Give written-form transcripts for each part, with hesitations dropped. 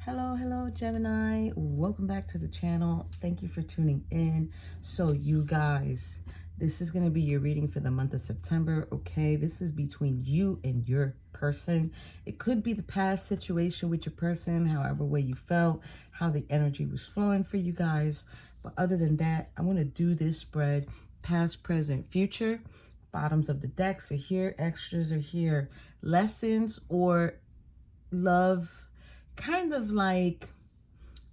Hello, Gemini. Welcome back to the channel. Thank you for tuning in. So you guys, this is going to be your reading for the month of September, okay? This is between you and your person. It could be the past situation with your person, however way you felt, how the energy was flowing for you guys. But other than that, I want to do this spread past, present, future. Bottoms of the decks are here, extras are here, lessons or love, kind of like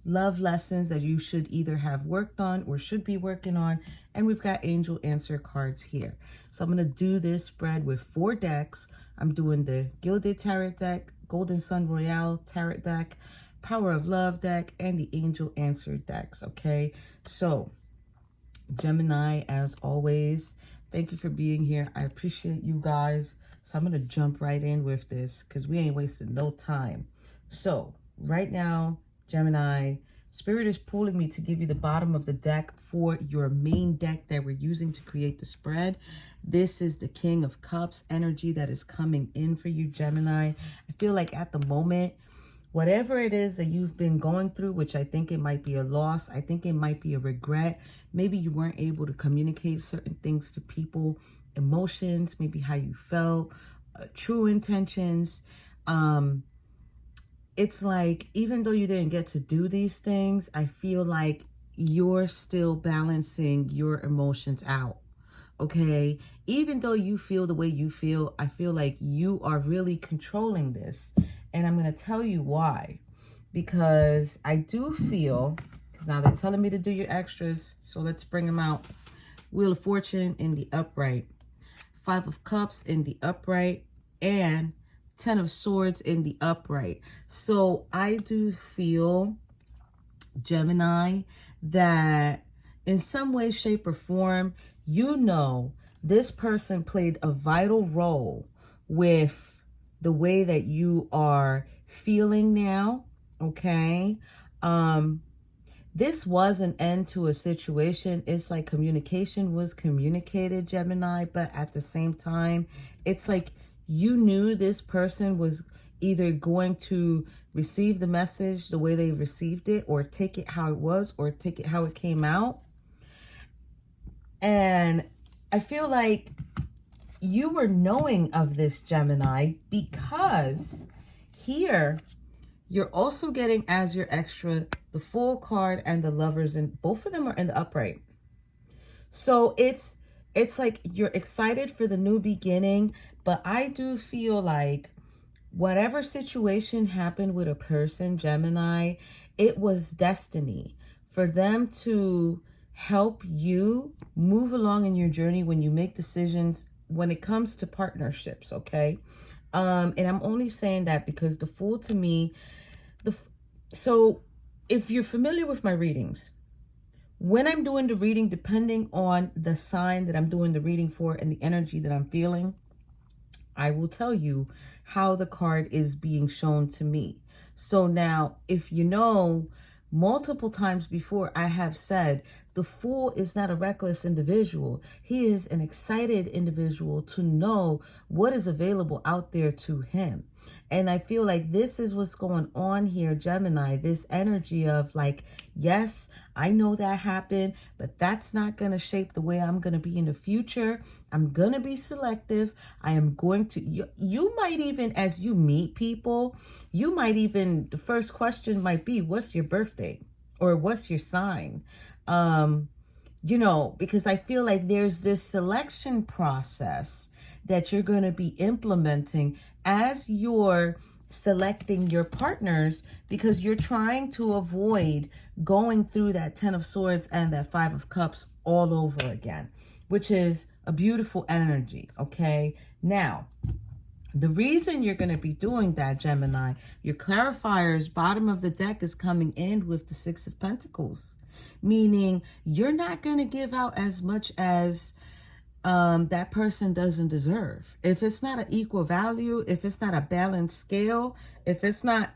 love lessons that you should either have worked on or should be working on. And we've got angel answer cards here. So I'm going to do this spread with 4 decks. I'm doing the Gilded Tarot deck, Golden Sun Royale Tarot deck, Power of Love deck, and the Angel Answer decks, okay? So Gemini, as always, thank you for being here. I appreciate you guys. So I'm going to jump right in with this because we ain't wasting no time. So right now, Gemini, Spirit is pulling me to give you the bottom of the deck for your main deck that we're using to create the spread. This is the King of Cups energy that is coming in for you, Gemini. I feel like at the moment, whatever it is that you've been going through, which I think it might be a loss, I think it might be a regret. Maybe you weren't able to communicate certain things to people, emotions, maybe how you felt, true intentions. It's like, even though you didn't get to do these things, I feel like you're still balancing your emotions out. Okay, even though you feel the way you feel, I feel like you are really controlling this. And I'm going to tell you why. Because I do feel, because now they're telling me to do your extras, so let's bring them out. Wheel of Fortune in the upright, 5 of Cups in the upright, and 10 of Swords in the upright. So I do feel, Gemini, that in some way, shape, or form, you know, this person played a vital role with the way that you are feeling now, okay? This was an end to a situation. It's like communication was communicated, Gemini, but at the same time, it's like you knew this person was either going to receive the message the way they received it, or take it how it was, or take it how it came out. And I feel like you were knowing of this, Gemini, because here you're also getting as your extra the Fool card and the Lovers, and both of them are in the upright. So it's like you're excited for the new beginning, but I do feel like whatever situation happened with a person, Gemini, it was destiny for them to help you move along in your journey when you make decisions when it comes to partnerships, okay? And I'm only saying that because the Fool to me, so if you're familiar with my readings, when I'm doing the reading, depending on the sign that I'm doing the reading for and the energy that I'm feeling, I will tell you how the card is being shown to me. So now, if you know, multiple times before I have said, the Fool is not a reckless individual. He is an excited individual to know what is available out there to him. And I feel like this is what's going on here, Gemini, this energy of like, yes, I know that happened, but that's not going to shape the way I'm going to be in the future. I'm going to be selective. I am going to, you might even, as you meet people, you might even, the first question might be, what's your birthday? Or what's your sign? You know, because I feel like there's this selection process that you're going to be implementing as you're selecting your partners, because you're trying to avoid going through that 10 of Swords and that 5 of Cups all over again, which is a beautiful energy, okay? Now, the reason you're going to be doing that, Gemini, your clarifiers, bottom of the deck is coming in with the 6 of Pentacles, meaning you're not going to give out as much as that person doesn't deserve. If it's not an equal value, if it's not a balanced scale, if it's not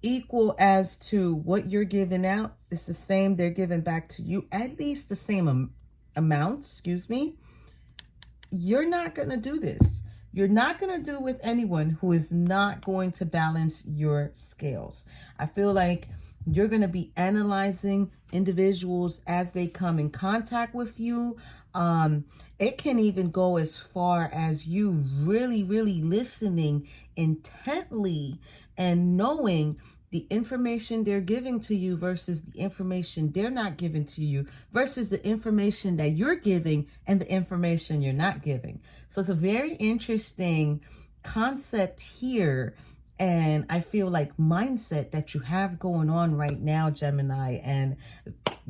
equal as to what you're giving out, it's the same they're giving back to you, at least the same amount, excuse me, you're not going to do this. you're not going to do with anyone who is not going to balance your scales. I feel like you're going to be analyzing individuals as they come in contact with you. It can even go as far as you really, really listening intently and knowing the information they're giving to you versus the information they're not giving to you versus the information that you're giving and the information you're not giving. So it's a very interesting concept here. And I feel like mindset that you have going on right now, Gemini, and,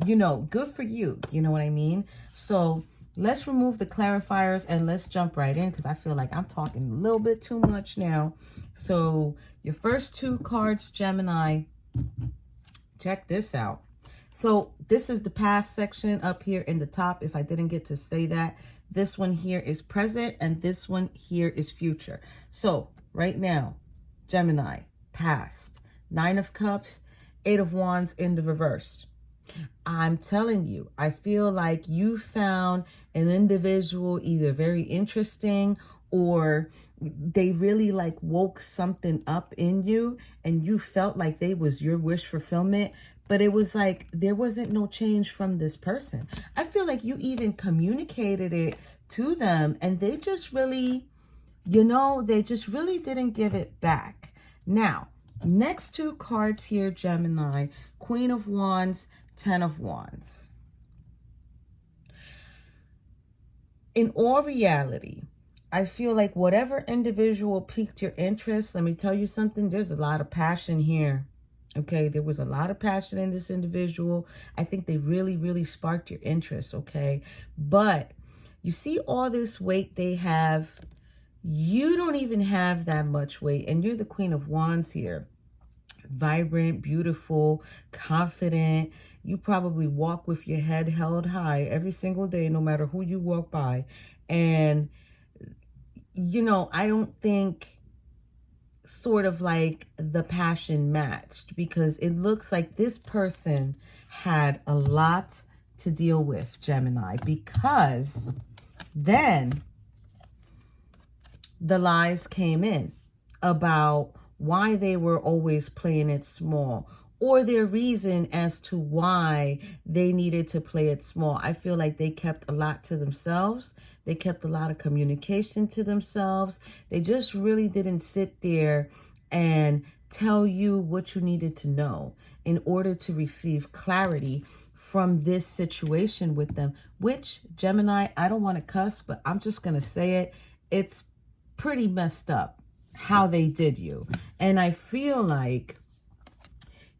you know, good for you. You know what I mean? So let's remove the clarifiers and let's jump right in because I feel like I'm talking a little bit too much now. So your first two cards, Gemini, check this out. So this is the past section up here in the top. If I didn't get to say that, this one here is present and this one here is future. So right now, Gemini, past, 9 of Cups, 8 of Wands in the reverse. I'm telling you, I feel like you found an individual either very interesting or they really like woke something up in you and you felt like they was your wish fulfillment, but it was like there wasn't no change from this person. I feel like you even communicated it to them and they just really, you know, they just really didn't give it back. Now, next two cards here, Gemini, Queen of Wands, 10 of Wands. In all reality, I feel like whatever individual piqued your interest, let me tell you something, there's a lot of passion here. Okay, there was a lot of passion in this individual. I think they really, really sparked your interest, okay? But you see all this weight they have. You don't even have that much weight, and you're the Queen of Wands here. Vibrant, beautiful, confident. You probably walk with your head held high every single day, no matter who you walk by. And, you know, I don't think sort of like the passion matched because it looks like this person had a lot to deal with, Gemini, because then the lies came in about why they were always playing it small or their reason as to why they needed to play it small. I feel like they kept a lot to themselves. They kept a lot of communication to themselves. They just really didn't sit there and tell you what you needed to know in order to receive clarity from this situation with them, which, Gemini, I don't want to cuss, but I'm just going to say it. It's pretty messed up how they did you. And I feel like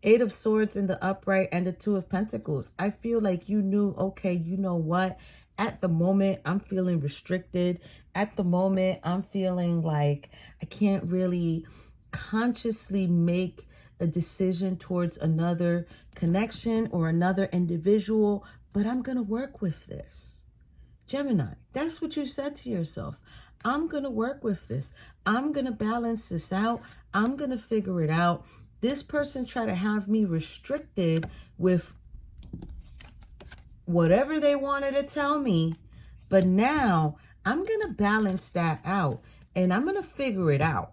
8 of Swords in the upright and the 2 of Pentacles. I feel like you knew, okay, you know what? At the moment, I'm feeling restricted. At the moment, I'm feeling like I can't really consciously make a decision towards another connection or another individual, but I'm going to work with this. Gemini, that's what you said to yourself. I'm going to work with this. I'm going to balance this out. I'm going to figure it out. This person tried to have me restricted with whatever they wanted to tell me, but now I'm going to balance that out and I'm going to figure it out.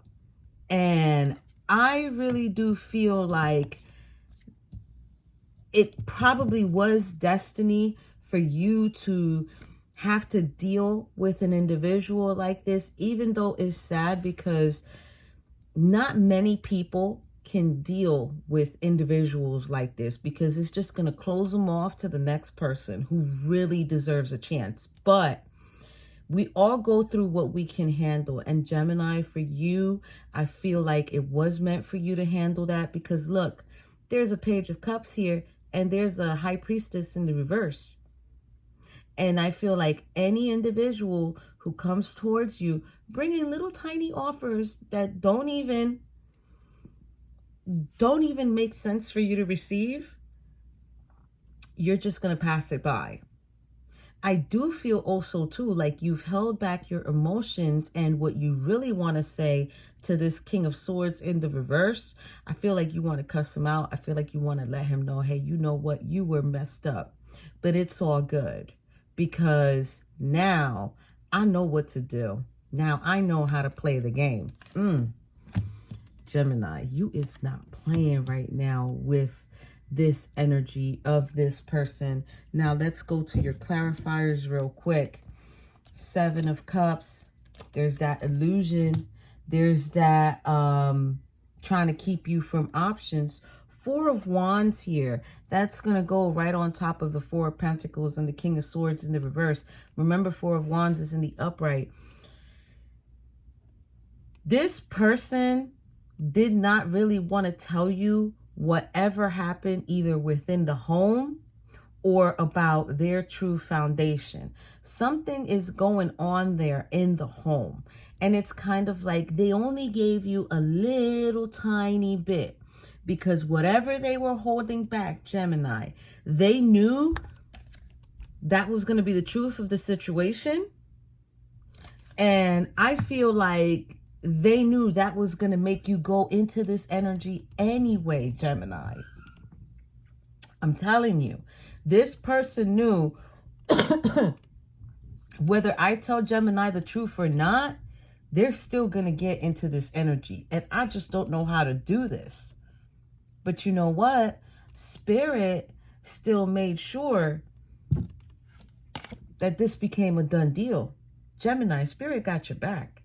And I really do feel like it probably was destiny for you to have to deal with an individual like this, even though it's sad because not many people can deal with individuals like this because it's just going to close them off to the next person who really deserves a chance. But we all go through what we can handle. And Gemini, for you, I feel like it was meant for you to handle that because look, there's a Page of Cups here and there's a High Priestess in the reverse. And I feel like any individual who comes towards you bringing little tiny offers that don't even make sense for you to receive, you're just going to pass it by. I do feel also too like you've held back your emotions and what you really want to say to this King of Swords in the reverse. I feel like you want to cuss him out. I feel like you want to let him know, hey, you know what? You were messed up, but it's all good because now I know what to do. Now I know how to play the game. Gemini, you is not playing right now with this energy of this person. Now let's go to your clarifiers real quick. 7 of Cups. There's that illusion. There's that trying to keep you from options. 4 of Wands here. That's going to go right on top of the 4 of Pentacles and the King of Swords in the reverse. Remember, 4 of Wands is in the upright. This person did not really want to tell you whatever happened either within the home or about their true foundation. Something is going on there in the home. And it's kind of like they only gave you a little tiny bit, because whatever they were holding back, Gemini, they knew that was going to be the truth of the situation. And I feel like they knew that was going to make you go into this energy anyway, Gemini. I'm telling you, this person knew whether I tell Gemini the truth or not, they're still going to get into this energy. And I just don't know how to do this. But you know what? Spirit still made sure that this became a done deal. Gemini, Spirit got your back.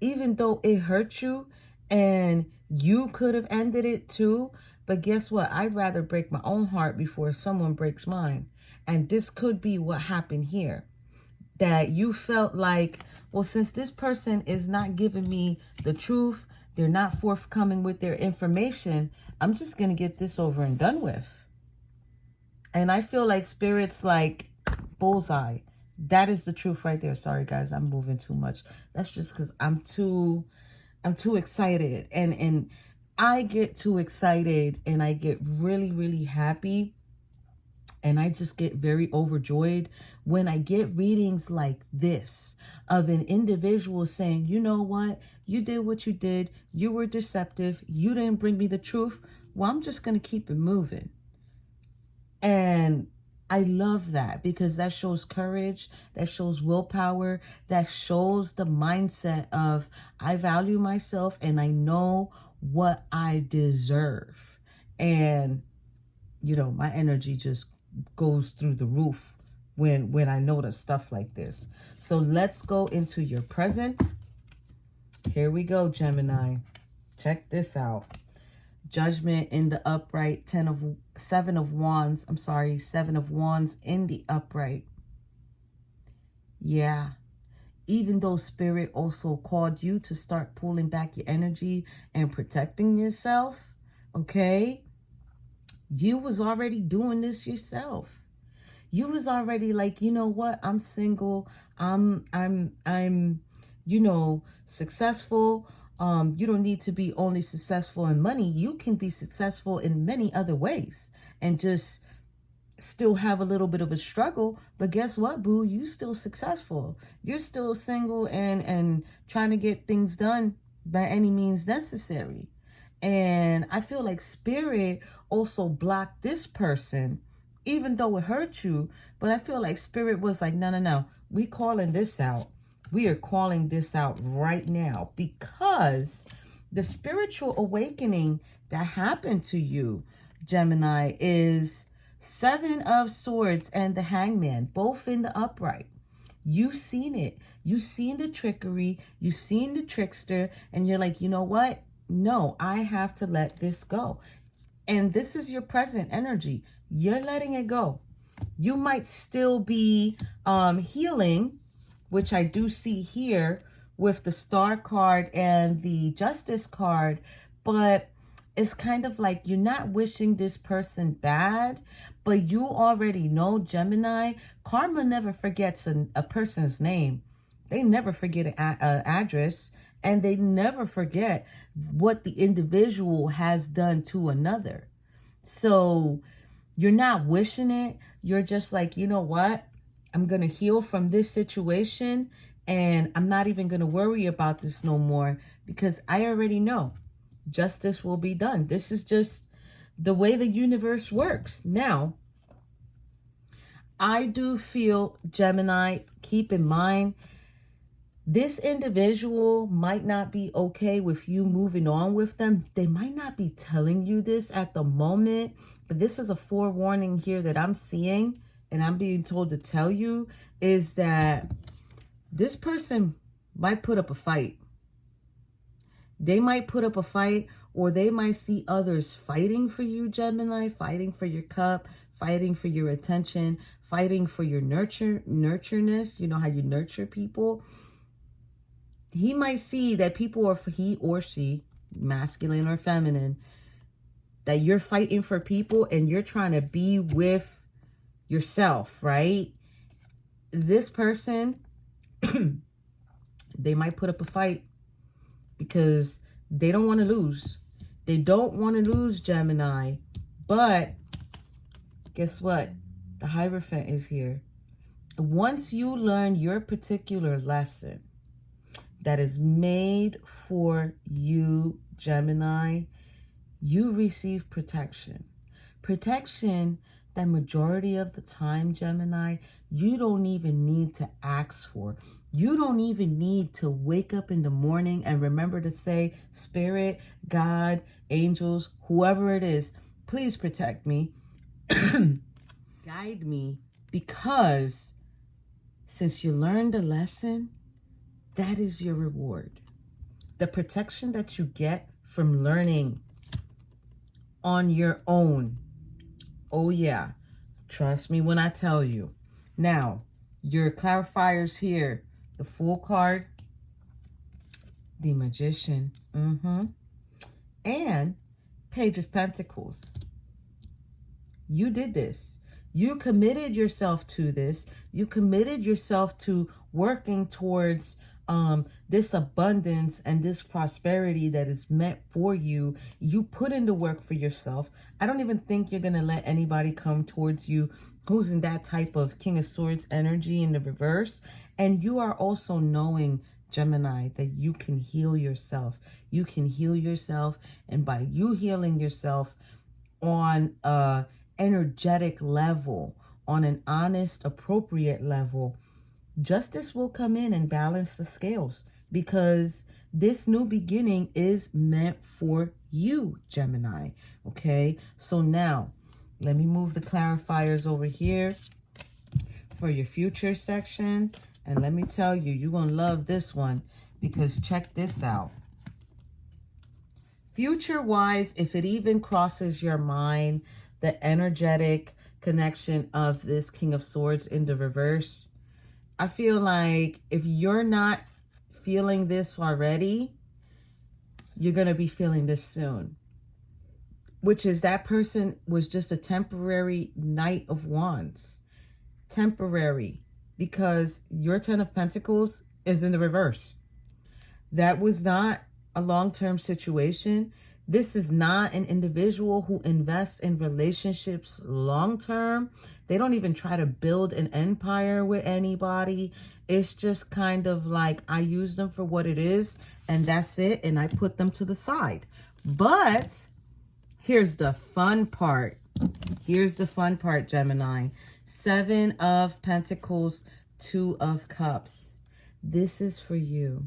Even though it hurt you and you could have ended it too. But guess what? I'd rather break my own heart before someone breaks mine. And this could be what happened here. That you felt like, well, since this person is not giving me the truth, they're not forthcoming with their information, I'm just going to get this over and done with. And I feel like Spirit's like, bullseye. That is the truth right there. Sorry, guys, I'm moving too much. That's just because I'm too excited. And I get too excited and I get really, really happy. And I just get very overjoyed when I get readings like this of an individual saying, you know what? You did what you did. You were deceptive. You didn't bring me the truth. Well, I'm just going to keep it moving. And I love that because that shows courage. That shows willpower. That shows the mindset of I value myself and I know what I deserve. And, you know, my energy just goes through the roof when I notice stuff like this. So let's go into your present. Here we go, Gemini. Check this out. Judgment in the upright, 7 of Wands in the upright. Yeah. Even though Spirit also called you to start pulling back your energy and protecting yourself, okay? You was already doing this yourself. You was already like, you know what? I'm single. I'm you know, successful. You don't need to be only successful in money. You can be successful in many other ways and just still have a little bit of a struggle. But guess what, boo? You still successful. You're still single and trying to get things done by any means necessary. And I feel like Spirit also blocked this person, even though it hurt you. But I feel like Spirit was like, no. We calling this out. We are calling this out right now because the spiritual awakening that happened to you, Gemini, is 7 of Swords and the Hangman, both in the upright. You've seen it. You've seen the trickery. You've seen the trickster. And you're like, you know what? No, I have to let this go. And this is your present energy. You're letting it go. You might still be healing, which I do see here with the Star card and the Justice card, but it's kind of like you're not wishing this person bad, but you already know, Gemini, karma never forgets a person's name. They never forget an address, and they never forget what the individual has done to another. So you're not wishing it. You're just like, you know what? I'm going to heal from this situation and I'm not even going to worry about this no more because I already know justice will be done. This is just the way the universe works. Now, I do feel, Gemini, keep in mind, This individual might not be okay with you moving on with them. They might not be telling you this at the moment, but this is a forewarning here that I'm seeing and I'm being told to tell you, is that this person might put up a fight. They might put up a fight, or they might see others fighting for you, Gemini, fighting for your cup, fighting for your attention, fighting for your nurtureness. You know how you nurture people. He might see that people are, he or she, masculine or feminine, that you're fighting for people and you're trying to be with yourself, right? This person, they might put up a fight because they don't want to lose. They don't want to lose, Gemini. But guess what? The Hierophant is here. Once you learn your particular lesson that is made for you, Gemini, you receive protection. Protection that majority of the time, Gemini, you don't even need to ask for. You don't even need to wake up in the morning and remember to say, Spirit, God, angels, whoever it is, please protect me, guide me, because since you learned the lesson, that is your reward. The protection that you get from learning on your own. Oh yeah, trust me when I tell you. Now, your clarifiers here, the Fool card, the Magician, and Page of Pentacles. You did this. You committed yourself to this. You committed yourself to working towards this abundance and this prosperity that is meant for you. You put in the work for yourself. I don't even think you're going to let anybody come towards you who's in that type of King of Swords energy in the reverse. And you are also knowing, Gemini, that you can heal yourself. You can heal yourself. And by you healing yourself on a energetic level, on an honest, appropriate level, justice will come in and balance the scales, because this new beginning is meant for you, Gemini. Okay, so now let me move the clarifiers over here for your future section. And let me tell you, you're going to love this one, because check this out. Future-wise, if it even crosses your mind, the energetic connection of this King of Swords in the reverse, I feel like if you're not feeling this already, you're going to be feeling this soon. Which is, that person was just a temporary Knight of Wands. Temporary. Because your Ten of Pentacles is in the reverse. That was not a long-term situation. This is not an individual who invests in relationships long-term. They don't even try to build an empire with anybody. It's just kind of like, I use them for what it is, and that's it, and I put them to the side. But here's the fun part. Here's the fun part, Gemini. 7 of Pentacles, 2 of Cups. This is for you.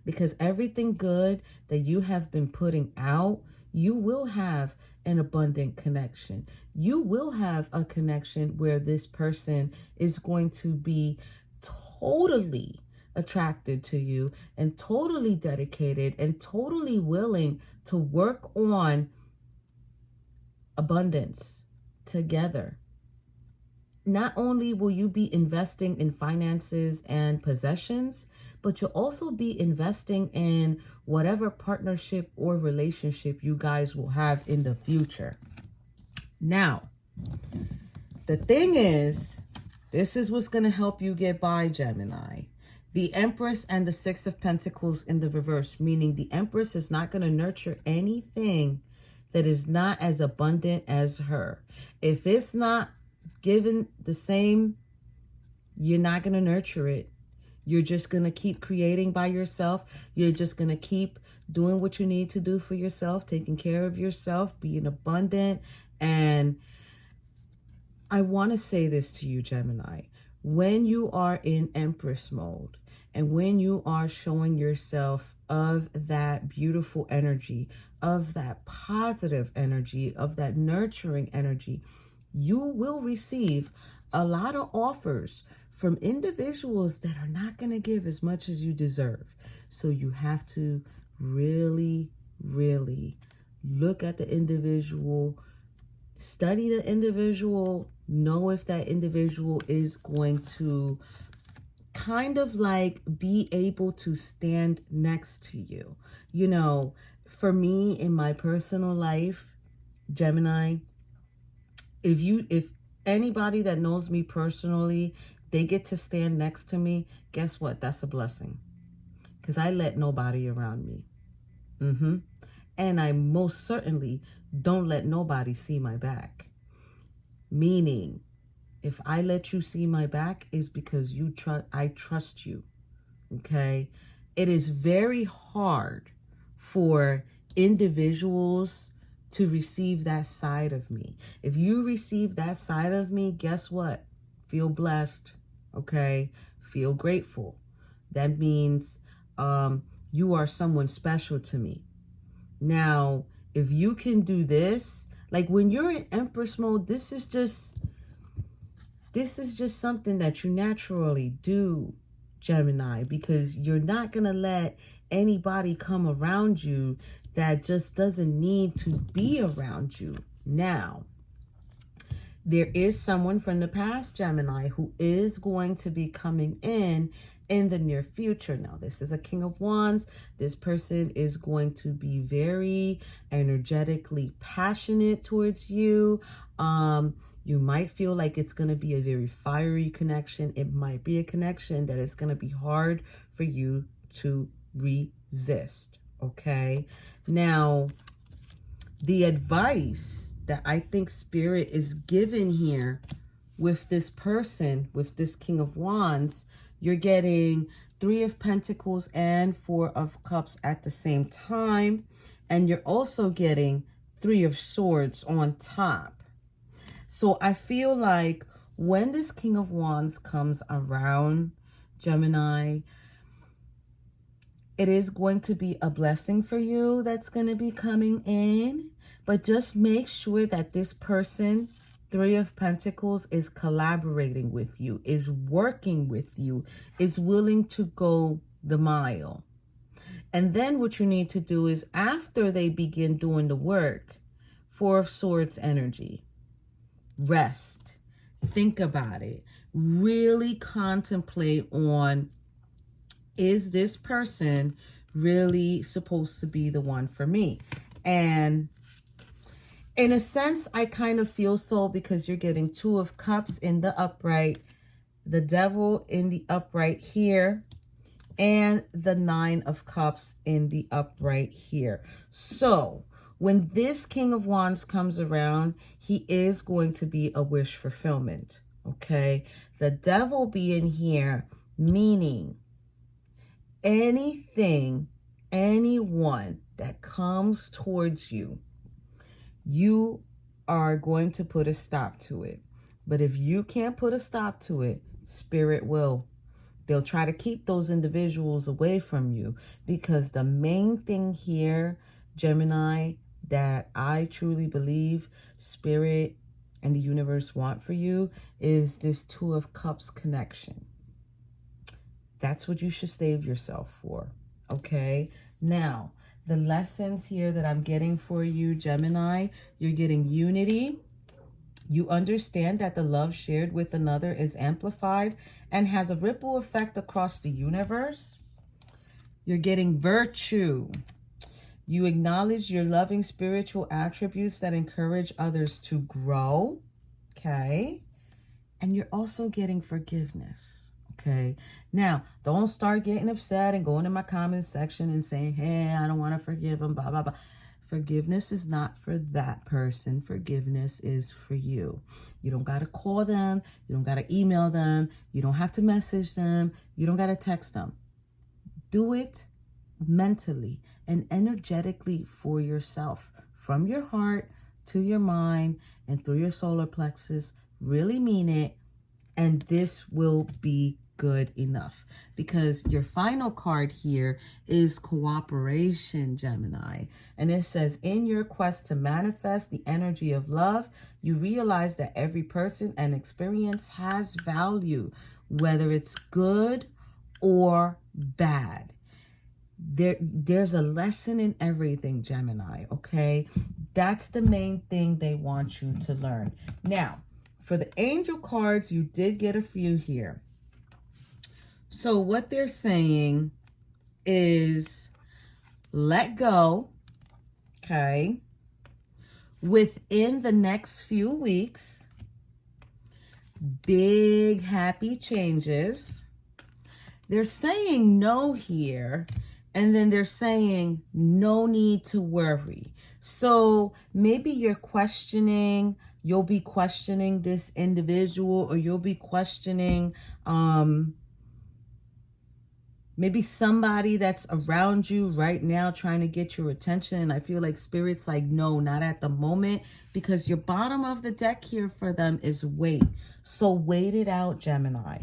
Because everything good that you have been putting out, you will have an abundant connection. You will have a connection where this person is going to be totally attracted to you and totally dedicated and totally willing to work on abundance together. Not only will you be investing in finances and possessions, but you'll also be investing in whatever partnership or relationship you guys will have in the future. Now, the thing is, this is what's going to help you get by, Gemini. The Empress and the 6 of Pentacles in the reverse, meaning the Empress is not going to nurture anything that is not as abundant as her. If it's not given the same, you're not going to nurture it. You're just going to keep creating by yourself. You're just going to keep doing what you need to do for yourself, taking care of yourself, being abundant. And I want to say this to you, Gemini. When you are in Empress mode And when you are showing yourself of that beautiful energy, of that positive energy, of that nurturing energy, you will receive a lot of offers from individuals that are not going to give as much as you deserve. So you have to really, really look at the individual, study the individual, know if that individual is going to kind of like be able to stand next to you. You know, for me in my personal life, Gemini, if anybody that knows me personally, they get to stand next to me, guess what? That's a blessing. Because I let nobody around me. And I most certainly don't let nobody see my back. Meaning, if I let you see my back, is because I trust you. Okay? It is very hard for individuals to receive that side of me. If you receive that side of me, guess what? Feel blessed. Okay? Feel grateful. That means you are someone special to me. Now, if you can do this, like when you're in Empress mode, this is just something that you naturally do, Gemini, because you're not going to let anybody come around you that just doesn't need to be around you. Now, there is someone from the past, Gemini, who is going to be coming in the near future. Now, this is a King of Wands. This person is going to be very energetically passionate towards you. You might feel like it's going to be a very fiery connection. It might be a connection that is going to be hard for you to resist. Okay. Now, the advice that I think Spirit is given here with this person, with this King of Wands, you're getting 3 of Pentacles and 4 of Cups at the same time. And you're also getting 3 of Swords on top. So I feel like when this King of Wands comes around, Gemini, it is going to be a blessing for you that's going to be coming in. But just make sure that this person, 3 of Pentacles, is collaborating with you, is working with you, is willing to go the mile. And then what you need to do is, after they begin doing the work, 4 of Swords energy, rest, think about it, really contemplate on, is this person really supposed to be the one for me? And in a sense, I kind of feel so, because you're getting 2 of Cups in the upright, the Devil in the upright here, and the 9 of Cups in the upright here. So when this King of Wands comes around, he is going to be a wish fulfillment. Okay. The Devil being here, meaning anything, anyone that comes towards you, you are going to put a stop to it. But if you can't put a stop to it, Spirit will. They'll try to keep those individuals away from you, because the main thing here, Gemini, that I truly believe Spirit and the universe want for you is this 2 of Cups connection. That's what you should save yourself for. Okay. Now, the lessons here that I'm getting for you, Gemini, you're getting unity. You understand that the love shared with another is amplified and has a ripple effect across the universe. You're getting virtue. You acknowledge your loving spiritual attributes that encourage others to grow. Okay. And you're also getting forgiveness. Okay. Now, don't start getting upset and going in my comment section and saying, hey, I don't want to forgive them, blah, blah, blah. Forgiveness is not for that person. Forgiveness is for you. You don't got to call them. You don't got to email them. You don't have to message them. You don't got to text them. Do it mentally and energetically for yourself, from your heart to your mind and through your solar plexus. Really mean it. And this will be good enough, because your final card here is cooperation, Gemini. And it says, in your quest to manifest the energy of love, you realize that every person and experience has value, whether it's good or bad. There's a lesson in everything, Gemini, okay? That's the main thing they want you to learn. Now, for the angel cards, you did get a few here. So what they're saying is let go, okay? Within the next few weeks, big happy changes. They're saying no here. And then they're saying, no need to worry. So maybe you'll be questioning this individual, or you'll be questioning maybe somebody that's around you right now trying to get your attention. And I feel like Spirit's like, no, not at the moment, because your bottom of the deck here for them is wait. So wait it out, Gemini.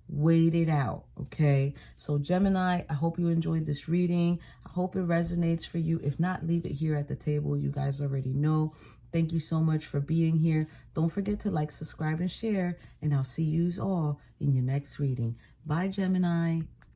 Wait it out, okay? So Gemini, I hope you enjoyed this reading. I hope it resonates for you. If not, leave it here at the table. You guys already know. Thank you so much for being here. Don't forget to like, subscribe, and share. And I'll see you all in your next reading. Bye, Gemini.